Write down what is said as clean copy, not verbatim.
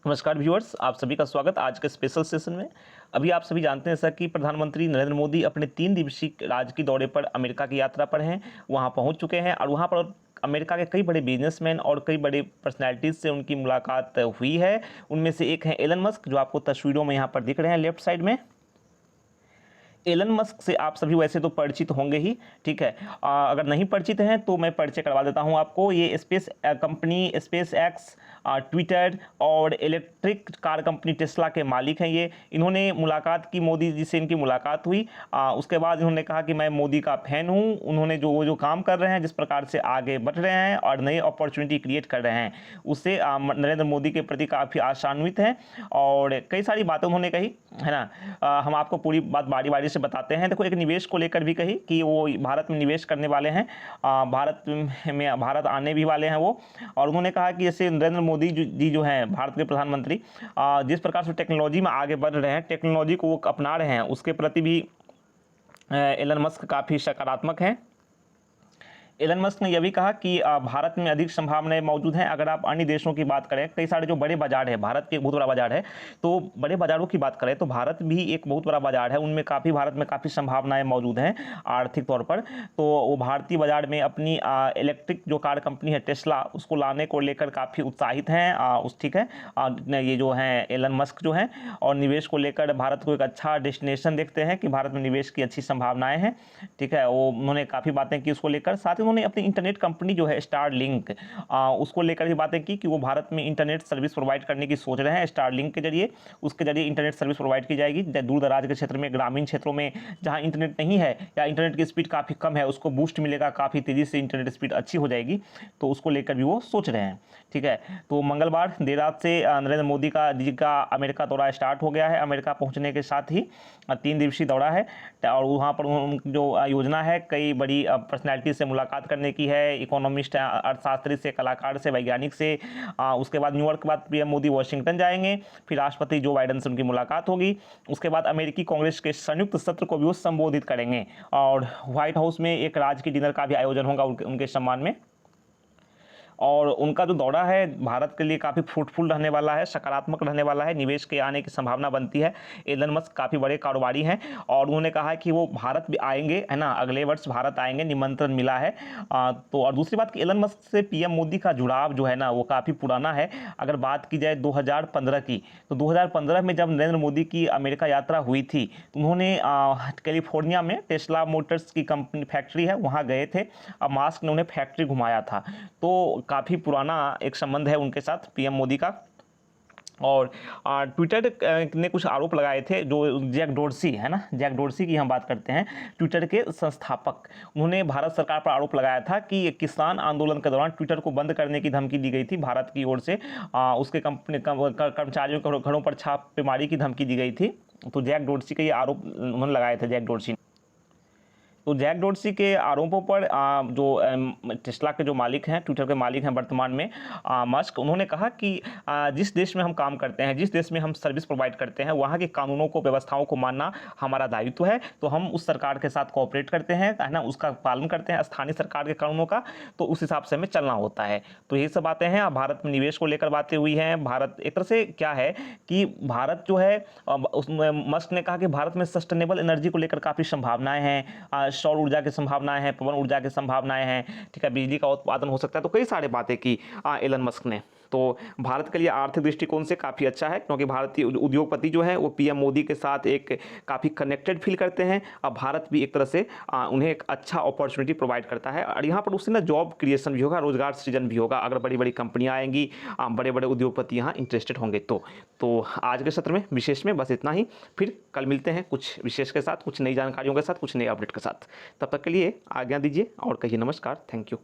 नमस्कार व्यूअर्स, आप सभी का स्वागत आज के स्पेशल सेशन में। अभी आप सभी जानते हैं सर कि प्रधानमंत्री नरेंद्र मोदी अपने 3 दिवसीय राजकीय दौरे पर अमेरिका की यात्रा पर हैं। वहां पहुंच चुके हैं और वहां पर अमेरिका के कई बड़े बिजनेसमैन और कई बड़े पर्सनैलिटीज़ से उनकी मुलाकात हुई है। उनमें से एक है एलन मस्क, जो आपको तस्वीरों में यहाँ पर दिख रहे हैं लेफ्ट साइड में। एलन मस्क से आप सभी वैसे तो परिचित होंगे ही, ठीक है। अगर नहीं परिचित हैं तो मैं परिचय करवा देता हूं आपको। ये space company space x, Twitter और इलेक्ट्रिक कार कंपनी टेस्ला के मालिक हैं। ये इन्होंने मुलाकात की, मोदी जी से इनकी मुलाकात हुई। उसके बाद इन्होंने कहा कि मैं मोदी का फ़ैन हूँ। उन्होंने जो काम कर रहे हैं, जिस प्रकार से आगे बढ़ रहे हैं और नई अपॉर्चुनिटी क्रिएट कर रहे हैं, उससे नरेंद्र मोदी के प्रति काफ़ी आशान्वित हैं और कई सारी बातें उन्होंने कही, है ना। हम आपको पूरी बात बारी बारी से बताते हैं। देखो, एक निवेश को लेकर भी कही कि वो भारत में निवेश करने वाले हैं, भारत आने भी वाले हैं वो। और उन्होंने कहा कि जैसे नरेंद्र मोदी जी जो हैं भारत के प्रधानमंत्री, जिस प्रकार से टेक्नोलॉजी में आगे बढ़ रहे हैं, टेक्नोलॉजी को वो अपना रहे हैं, उसके प्रति भी एलन मस्क काफ़ी सकारात्मक हैं। एलन मस्क ने यह भी कहा कि भारत में अधिक संभावनाएं मौजूद हैं। अगर आप अन्य देशों की बात करें, कई सारे जो बड़े बाजार है, भारत के एक बहुत बड़ा बाजार है, तो बड़े बाजारों की बात करें तो भारत भी एक बहुत बड़ा बाजार है। उनमें भारत में काफ़ी संभावनाएं मौजूद हैं आर्थिक तौर पर। तो वो भारतीय बाजार में अपनी इलेक्ट्रिक जो कार कंपनी है टेस्ला, उसको लाने को लेकर काफ़ी उत्साहित हैं। ठीक है, ये जो हैं एलन मस्क जो हैं, और निवेश को लेकर भारत को एक अच्छा डेस्टिनेशन देखते हैं कि भारत में निवेश की अच्छी संभावनाएँ हैं। ठीक है, वो उन्होंने काफ़ी बातें की उसको लेकर। साथ ही उन्होंने अपनी इंटरनेट कंपनी जो है स्टारलिंक, उसको लेकर भी बातें की कि वो भारत में इंटरनेट सर्विस प्रोवाइड करने की सोच रहे हैं। स्टारलिंक के जरिए, उसके जरिए इंटरनेट सर्विस प्रोवाइड की जाएगी। दूर दराज के क्षेत्र में, ग्रामीण क्षेत्रों में जहां इंटरनेट नहीं है या इंटरनेट की स्पीड काफ़ी कम है, उसको बूस्ट मिलेगा, काफ़ी तेज़ी से इंटरनेट स्पीड अच्छी हो जाएगी। तो उसको लेकर भी वो सोच रहे हैं। ठीक है, तो मंगलवार देर रात से नरेंद्र मोदी जी का अमेरिका दौरा स्टार्ट हो गया है। अमेरिका पहुँचने के साथ ही 3 दिवसीय दौरा है और वहाँ पर जो योजना है, कई बड़ी पर्सनैलिटी से मुलाकात करने की है, इकोनॉमिस्ट, अर्थशास्त्री से, कलाकार से, वैज्ञानिक से। उसके बाद न्यूयॉर्क के बाद पीएम मोदी वाशिंगटन जाएंगे, फिर राष्ट्रपति जो बाइडेन से उनकी मुलाकात होगी। उसके बाद अमेरिकी कांग्रेस के संयुक्त सत्र को भी वो संबोधित करेंगे और व्हाइट हाउस में एक राजकीय डिनर का भी आयोजन होगा उनके सम्मान में। और उनका जो दौरा है भारत के लिए काफ़ी फ्रूटफुल रहने वाला है, सकारात्मक रहने वाला है, निवेश के आने की संभावना बनती है। एलन मस्क काफ़ी बड़े कारोबारी हैं और उन्होंने कहा है कि वो भारत भी आएंगे, है ना, अगले वर्ष भारत आएंगे, निमंत्रण मिला है। तो और दूसरी बात कि एलन मस्क से पीएम मोदी का जुड़ाव जो है ना, वो काफ़ी पुराना है। अगर बात की जाए 2015 की, तो 2015 में जब नरेंद्र मोदी की अमेरिका यात्रा हुई थी, तो उन्होंने कैलिफोर्निया में टेस्ला मोटर्स की कंपनी फैक्ट्री है, वहाँ गए थे। अब मस्क ने उन्हें फैक्ट्री घुमाया था। तो काफ़ी पुराना एक संबंध है उनके साथ पीएम मोदी का। और ट्विटर ने कुछ आरोप लगाए थे, जो जैक डोर्सी है ना, जैक डोर्सी की हम बात करते हैं, ट्विटर के संस्थापक। उन्होंने भारत सरकार पर आरोप लगाया था कि किसान आंदोलन के दौरान ट्विटर को बंद करने की धमकी दी गई थी भारत की ओर से। उसके कंपनी कर्मचारियों के घरों पर छापेमारी की धमकी दी गई थी। तो जैक डोर्सी के ये आरोप उन्होंने लगाए थे, जैक डोर्सी। तो जैक डोर्सी के आरोपों पर जो टेस्ला के जो मालिक हैं, ट्विटर के मालिक हैं वर्तमान में, मस्क, उन्होंने कहा कि जिस देश में हम काम करते हैं, जिस देश में हम सर्विस प्रोवाइड करते हैं, वहाँ के कानूनों को, व्यवस्थाओं को मानना हमारा दायित्व है। तो हम उस सरकार के साथ कोऑपरेट करते हैं, है ना, उसका पालन करते हैं, स्थानीय सरकार के कानूनों का। तो उस हिसाब से हमें चलना होता है। तो यही सब बातें हैं। भारत में निवेश को लेकर बातें हुई हैं। भारत एक तरह से क्या है कि भारत जो है, मस्क ने कहा कि भारत में सस्टेनेबल एनर्जी को लेकर काफ़ी संभावनाएं हैं, सौर ऊर्जा की संभावनाएं हैं, पवन ऊर्जा की संभावनाएं हैं। ठीक है, बिजली का उत्पादन हो सकता है। तो कई सारी बातें की एलन मस्क ने। तो भारत के लिए आर्थिक दृष्टिकोण से काफ़ी अच्छा है, क्योंकि भारतीय उद्योगपति जो है वो पीएम मोदी के साथ एक काफ़ी कनेक्टेड फील करते हैं। अब भारत भी एक तरह से उन्हें एक अच्छा अपॉर्चुनिटी प्रोवाइड करता है और यहाँ पर उससे ना जॉब क्रिएशन भी होगा, रोजगार सृजन भी होगा। अगर बड़ी बड़ी कंपनियाँ आएंगी, बड़े बड़े उद्योगपति यहाँ इंटरेस्टेड होंगे। तो आज के सत्र में विशेष में बस इतना ही। फिर कल मिलते हैं कुछ विशेष के साथ, कुछ नई जानकारियों के साथ, कुछ नए अपडेट के साथ। तब तक के लिए आज्ञा दीजिए और कहिए नमस्कार। Thank you.